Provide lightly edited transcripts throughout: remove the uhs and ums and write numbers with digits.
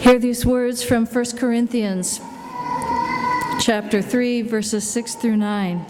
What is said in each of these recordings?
Hear these words from 1 Corinthians chapter 3, verses 6 through 9.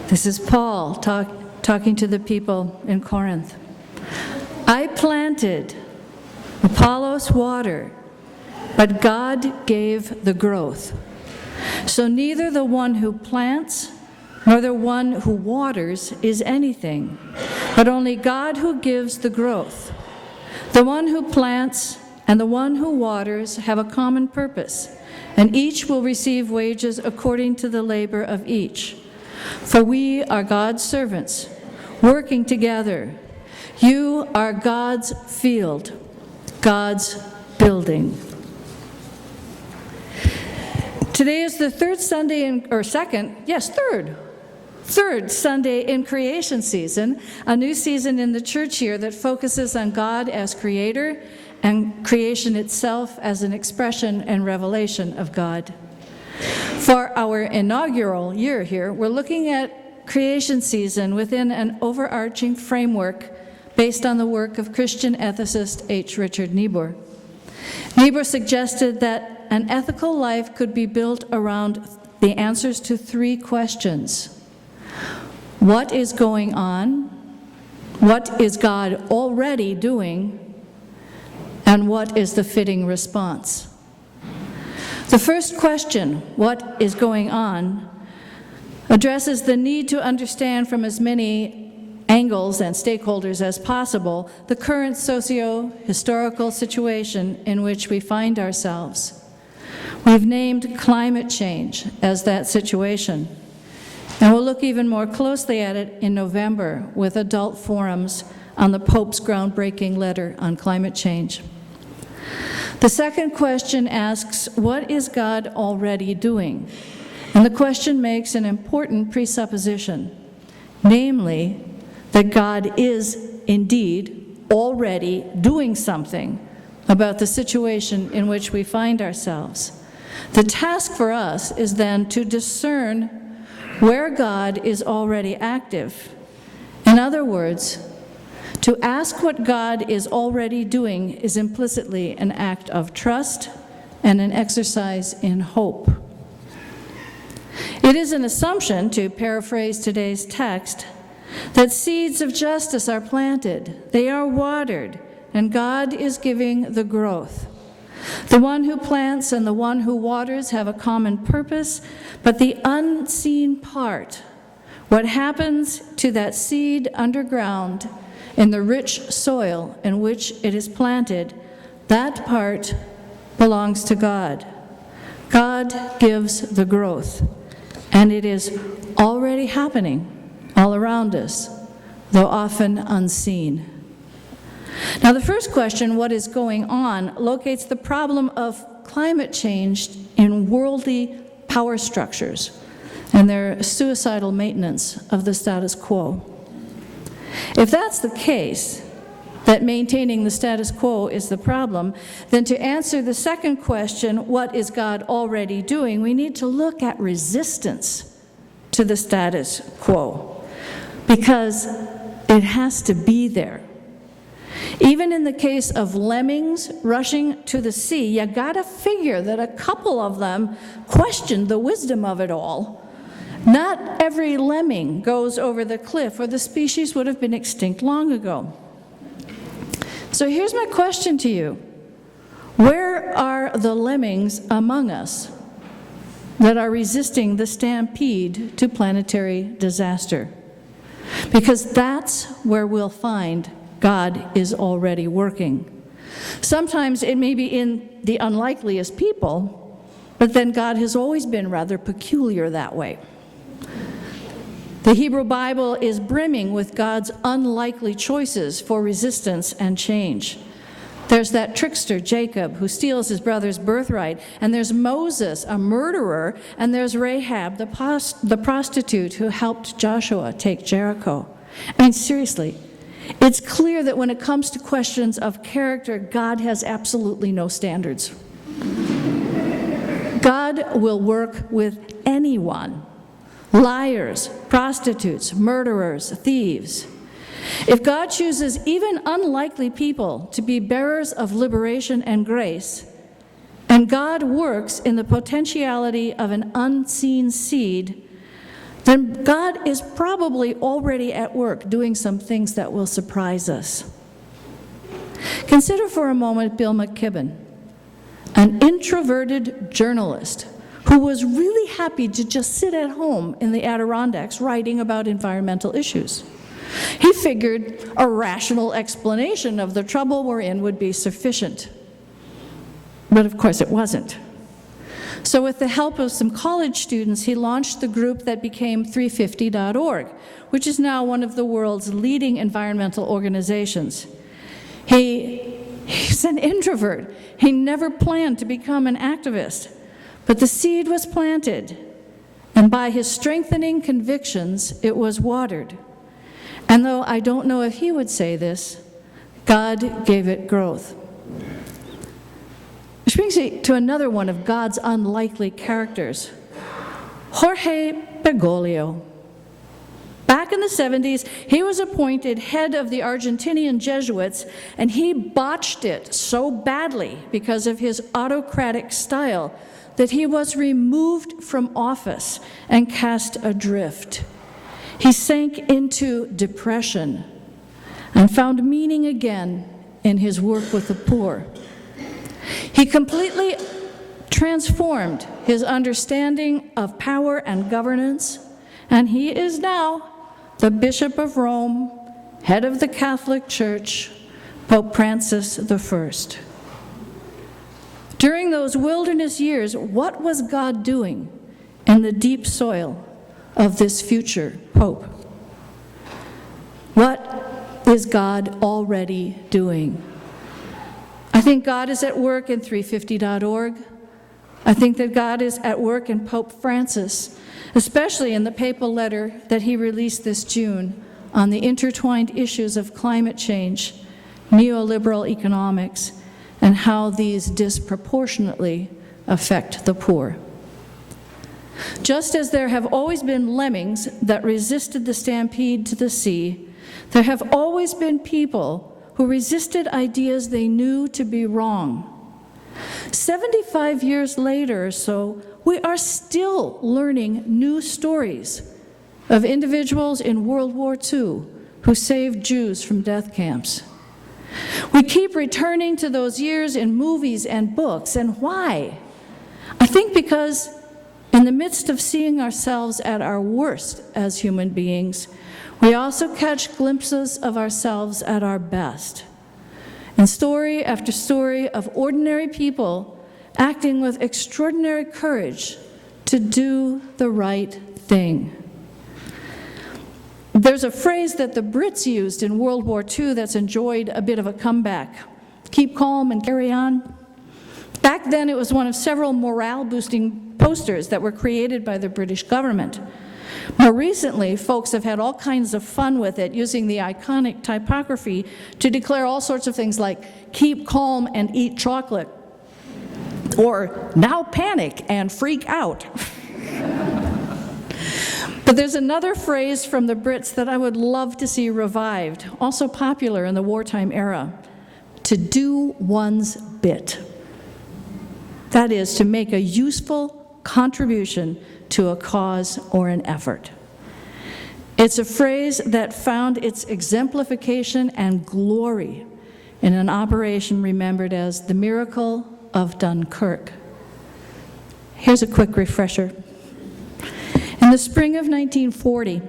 This is Paul talking to the people in Corinth. I planted, Apollos watered, but God gave the growth. So neither the one who plants nor the one who waters is anything, but only God who gives the growth. The one who plants and the one who waters have a common purpose, and each will receive wages according to the labor of each. For we are God's servants, working together. You are God's field, God's building. Today is the third Sunday in creation season, a new season in the church year that focuses on God as creator and creation itself as an expression and revelation of God. For our inaugural year here, we're looking at creation season within an overarching framework based on the work of Christian ethicist H. Richard Niebuhr. Niebuhr suggested that an ethical life could be built around the answers to three questions. What is going on? What is God already doing? And what is the fitting response? The first question, what is going on, addresses the need to understand from as many angles and stakeholders as possible the current socio-historical situation in which we find ourselves. We've named climate change as that situation, and we'll look even more closely at it in November with adult forums on the Pope's groundbreaking letter on climate change. The second question asks, what is God already doing? And the question makes an important presupposition, namely, that God is indeed already doing something about the situation in which we find ourselves. The task for us is then to discern where God is already active. In other words, to ask what God is already doing is implicitly an act of trust and an exercise in hope. It is an assumption, to paraphrase today's text, that seeds of justice are planted, they are watered, and God is giving the growth. The one who plants and the one who waters have a common purpose, but the unseen part, what happens to that seed underground in the rich soil in which it is planted, that part belongs to God. God gives the growth, and it is already happening all around us, though often unseen. Now, the first question, what is going on, locates the problem of climate change in worldly power structures and their suicidal maintenance of the status quo. If that's the case, that maintaining the status quo is the problem, then to answer the second question, what is God already doing, we need to look at resistance to the status quo, because it has to be there. Even in the case of lemmings rushing to the sea, you gotta figure that a couple of them questioned the wisdom of it all. Not every lemming goes over the cliff, or the species would have been extinct long ago. So here's my question to you. Where are the lemmings among us that are resisting the stampede to planetary disaster? Because that's where we'll find God is already working. Sometimes it may be in the unlikeliest people, but then God has always been rather peculiar that way. The Hebrew Bible is brimming with God's unlikely choices for resistance and change. There's that trickster, Jacob, who steals his brother's birthright, and there's Moses, a murderer, and there's Rahab, the prostitute who helped Joshua take Jericho. I mean, seriously, it's clear that when it comes to questions of character, God has absolutely no standards. God will work with anyone, liars, prostitutes, murderers, thieves. If God chooses even unlikely people to be bearers of liberation and grace, and God works in the potentiality of an unseen seed, then God is probably already at work doing some things that will surprise us. Consider for a moment Bill McKibben, an introverted journalist who was really happy to just sit at home in the Adirondacks writing about environmental issues. He figured a rational explanation of the trouble we're in would be sufficient. But of course it wasn't. So with the help of some college students, he launched the group that became 350.org, which is now one of the world's leading environmental organizations. He's an introvert. He never planned to become an activist. But the seed was planted, and by his strengthening convictions, it was watered. And though I don't know if he would say this, God gave it growth. Which brings me to another one of God's unlikely characters, Jorge Bergoglio. Back in the 70s, he was appointed head of the Argentinian Jesuits, and he botched it so badly because of his autocratic style that he was removed from office and cast adrift. He sank into depression and found meaning again in his work with the poor. He completely transformed his understanding of power and governance, and he is now the Bishop of Rome, head of the Catholic Church, Pope Francis I. During those wilderness years, what was God doing in the deep soil of this future Pope? What is God already doing? I think God is at work in 350.org. I think that God is at work in Pope Francis, especially in the papal letter that he released this June on the intertwined issues of climate change, neoliberal economics, and how these disproportionately affect the poor. Just as there have always been lemmings that resisted the stampede to the sea, there have always been people who resisted ideas they knew to be wrong. 75 years later or so, we are still learning new stories of individuals in World War II who saved Jews from death camps. We keep returning to those years in movies and books, and why? I think because in the midst of seeing ourselves at our worst as human beings, we also catch glimpses of ourselves at our best. And story after story of ordinary people acting with extraordinary courage to do the right thing. There's a phrase that the Brits used in World War II that's enjoyed a bit of a comeback. Keep calm and carry on. Back then, it was one of several morale-boosting posters that were created by the British government. More recently, folks have had all kinds of fun with it, using the iconic typography to declare all sorts of things like, keep calm and eat chocolate, or now panic and freak out. But there's another phrase from the Brits that I would love to see revived, also popular in the wartime era: to do one's bit. That is, to make a useful contribution to a cause or an effort. It's a phrase that found its exemplification and glory in an operation remembered as the Miracle of Dunkirk. Here's a quick refresher. In the spring of 1940,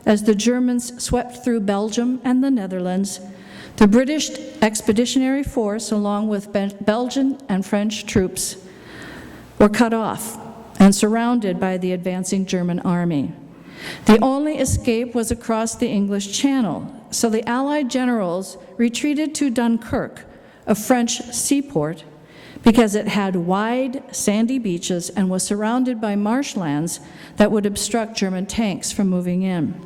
as the Germans swept through Belgium and the Netherlands, the British Expeditionary Force, along with Belgian and French troops, were cut off and surrounded by the advancing German army. The only escape was across the English Channel, so the Allied generals retreated to Dunkirk, a French seaport, because it had wide, sandy beaches and was surrounded by marshlands that would obstruct German tanks from moving in.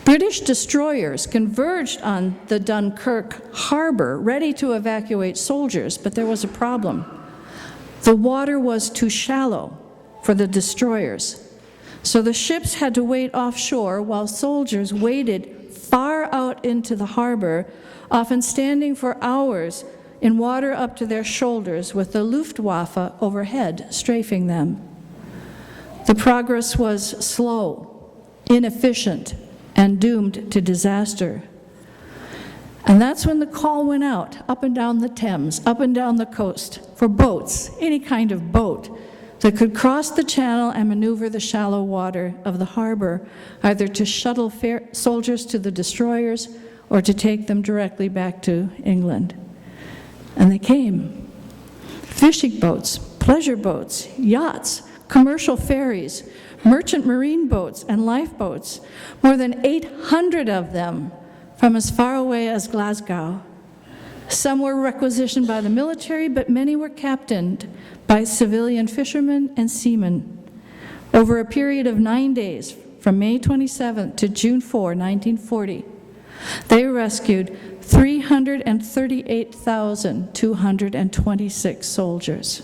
British destroyers converged on the Dunkirk harbor, ready to evacuate soldiers, but there was a problem. The water was too shallow for the destroyers, so the ships had to wait offshore while soldiers waded far out into the harbor, often standing for hours in water up to their shoulders with the Luftwaffe overhead strafing them. The progress was slow, inefficient, and doomed to disaster. And that's when the call went out, up and down the Thames, up and down the coast, for boats, any kind of boat, that could cross the channel and maneuver the shallow water of the harbor, either to shuttle soldiers to the destroyers or to take them directly back to England. And they came. Fishing boats, pleasure boats, yachts, commercial ferries, merchant marine boats, and lifeboats, more than 800 of them from as far away as Glasgow. Some were requisitioned by the military, but many were captained by civilian fishermen and seamen. Over a period of 9 days, from May 27th to June 4, 1940, they rescued 338,226 soldiers,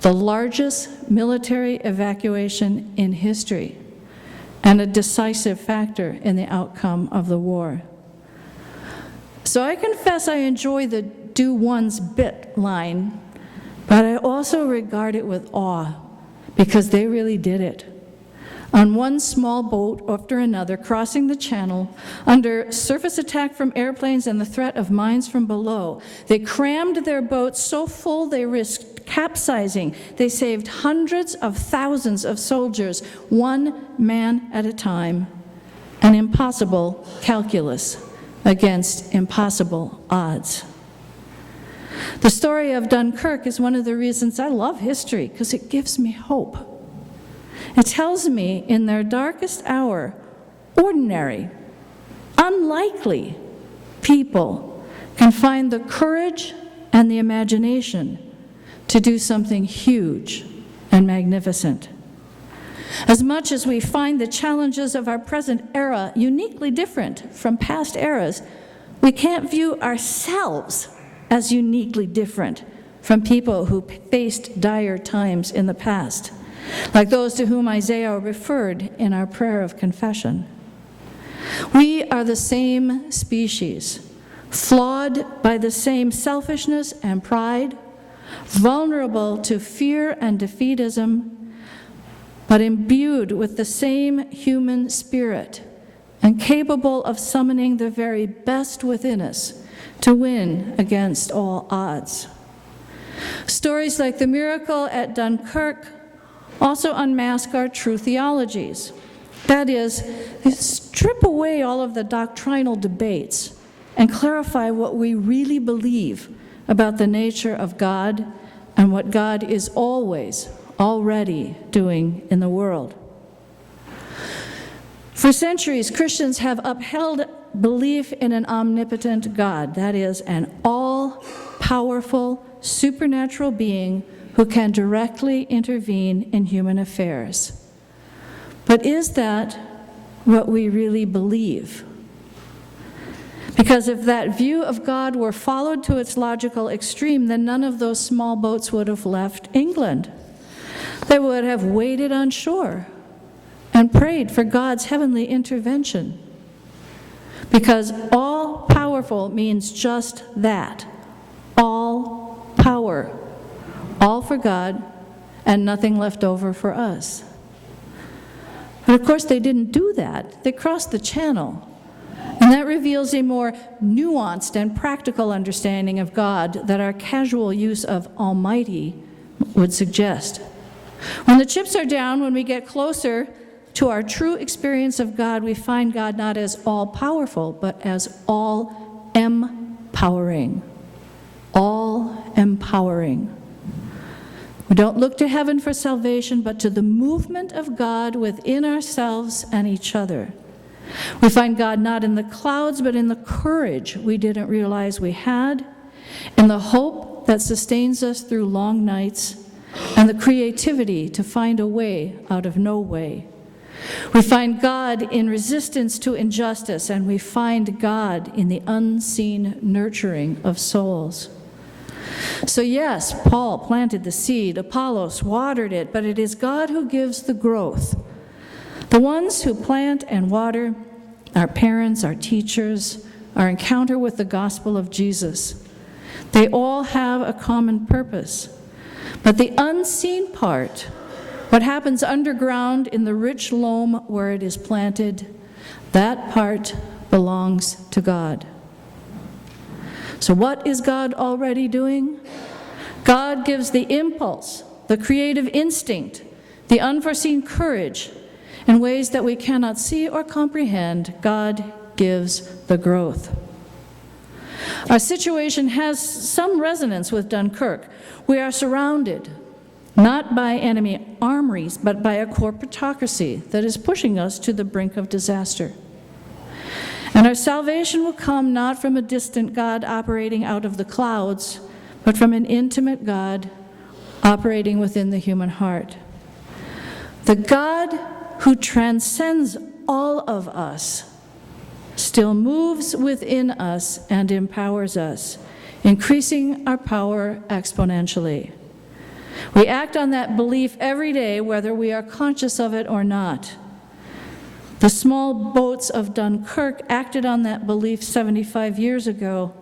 the largest military evacuation in history, and a decisive factor in the outcome of the war. So I confess I enjoy the do one's bit line, but I also regard it with awe, because they really did it. On one small boat after another, crossing the channel, under surface attack from airplanes and the threat of mines from below, they crammed their boats so full they risked capsizing. They saved hundreds of thousands of soldiers, one man at a time. An impossible calculus against impossible odds. The story of Dunkirk is one of the reasons I love history, because it gives me hope. It tells me in their darkest hour, ordinary, unlikely people can find the courage and the imagination to do something huge and magnificent. As much as we find the challenges of our present era uniquely different from past eras, we can't view ourselves as uniquely different from people who faced dire times in the past, like those to whom Isaiah referred in our prayer of confession. We are the same species, flawed by the same selfishness and pride, vulnerable to fear and defeatism, but imbued with the same human spirit and capable of summoning the very best within us to win against all odds. Stories like the miracle at Dunkirk also unmask our true theologies. That is, they strip away all of the doctrinal debates and clarify what we really believe about the nature of God and what God is always, already doing in the world. For centuries, Christians have upheld belief in an omnipotent God, that is, an all-powerful, supernatural being who can directly intervene in human affairs. But is that what we really believe? Because if that view of God were followed to its logical extreme, then none of those small boats would have left England. They would have waited on shore and prayed for God's heavenly intervention. Because all-powerful means just that, all power, all for God, and nothing left over for us. But of course they didn't do that. They crossed the channel. And that reveals a more nuanced and practical understanding of God that our casual use of Almighty would suggest. When the chips are down, when we get closer to our true experience of God, we find God not as all-powerful, but as all-empowering. All-empowering. We don't look to heaven for salvation, but to the movement of God within ourselves and each other. We find God not in the clouds, but in the courage we didn't realize we had, in the hope that sustains us through long nights, and the creativity to find a way out of no way. We find God in resistance to injustice, and we find God in the unseen nurturing of souls. So yes, Paul planted the seed, Apollos watered it, but it is God who gives the growth. The ones who plant and water our parents, our teachers, our encounter with the gospel of Jesus. They all have a common purpose. But the unseen part, what happens underground in the rich loam where it is planted, that part belongs to God. So what is God already doing? God gives the impulse, the creative instinct, the unforeseen courage. In ways that we cannot see or comprehend, God gives the growth. Our situation has some resonance with Dunkirk. We are surrounded, not by enemy armories, but by a corporatocracy that is pushing us to the brink of disaster. And our salvation will come not from a distant God operating out of the clouds, but from an intimate God operating within the human heart. The God who transcends all of us still moves within us and empowers us, increasing our power exponentially. We act on that belief every day, whether we are conscious of it or not. The small boats of Dunkirk acted on that belief 75 years ago.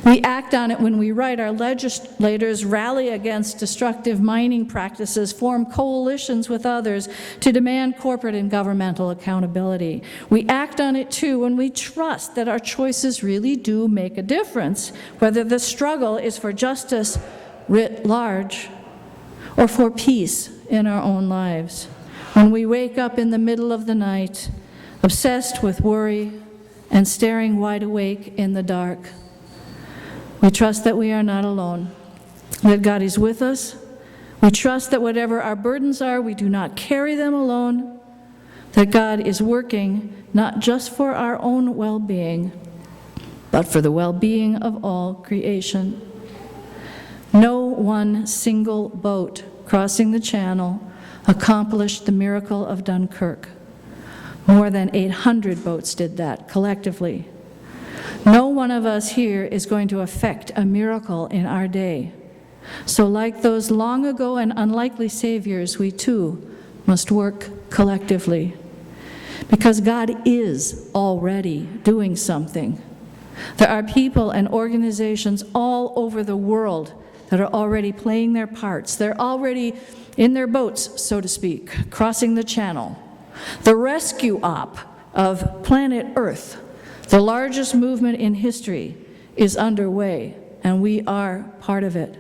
We act on it when we write. Our legislators rally against destructive mining practices, form coalitions with others to demand corporate and governmental accountability. We act on it too when we trust that our choices really do make a difference, whether the struggle is for justice writ large or for peace in our own lives. When we wake up in the middle of the night, obsessed with worry and staring wide awake in the dark, we trust that we are not alone, that God is with us. We trust that whatever our burdens are, we do not carry them alone, that God is working not just for our own well-being, but for the well-being of all creation. No one single boat crossing the channel accomplished the miracle of Dunkirk. More than 800 boats did that collectively. No one of us here is going to effect a miracle in our day. So like those long ago and unlikely saviors, we too must work collectively. Because God is already doing something. There are people and organizations all over the world that are already playing their parts. They're already in their boats, so to speak, crossing the channel. The rescue op of planet Earth, the largest movement in history, is underway, and we are part of it.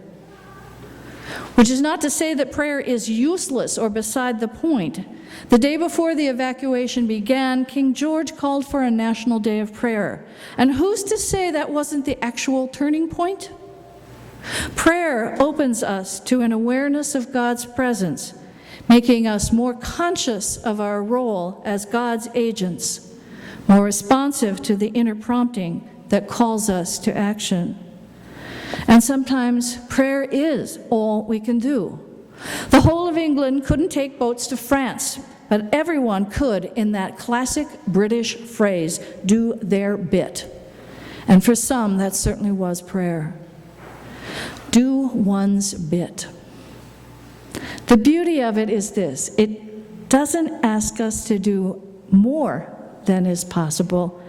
Which is not to say that prayer is useless or beside the point. The day before the evacuation began, King George called for a national day of prayer. And who's to say that wasn't the actual turning point? Prayer opens us to an awareness of God's presence, making us more conscious of our role as God's agents, more responsive to the inner prompting that calls us to action. And sometimes prayer is all we can do. The whole of England couldn't take boats to France, but everyone could, in that classic British phrase, do their bit. And for some, that certainly was prayer. Do one's bit. The beauty of it is this: it doesn't ask us to do more than is possible,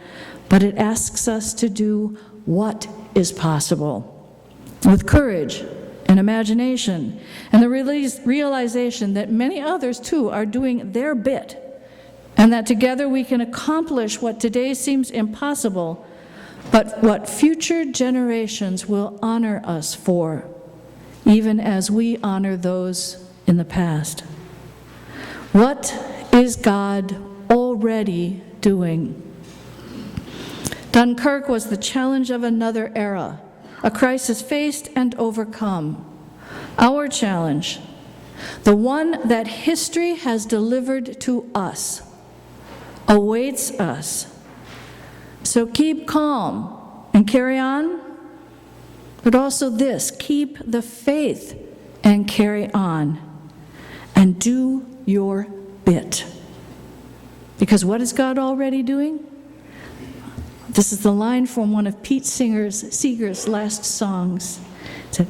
but it asks us to do what is possible, with courage and imagination, and the realization that many others too are doing their bit, and that together we can accomplish what today seems impossible, but what future generations will honor us for, even as we honor those in the past. What is God already doing? Dunkirk was the challenge of another era, a crisis faced and overcome. Our challenge, the one that history has delivered to us, awaits us. So keep calm and carry on, but also this: keep the faith and carry on, and do your bit. Because what is God already doing? This is the line from one of Pete Seeger's last songs. It said,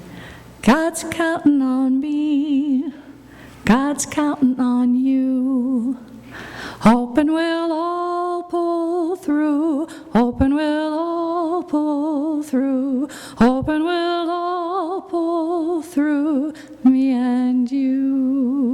God's counting on me, God's counting on you, hoping we'll all pull through. Hope and we'll all pull through. Hope and we'll all pull through. Me and you.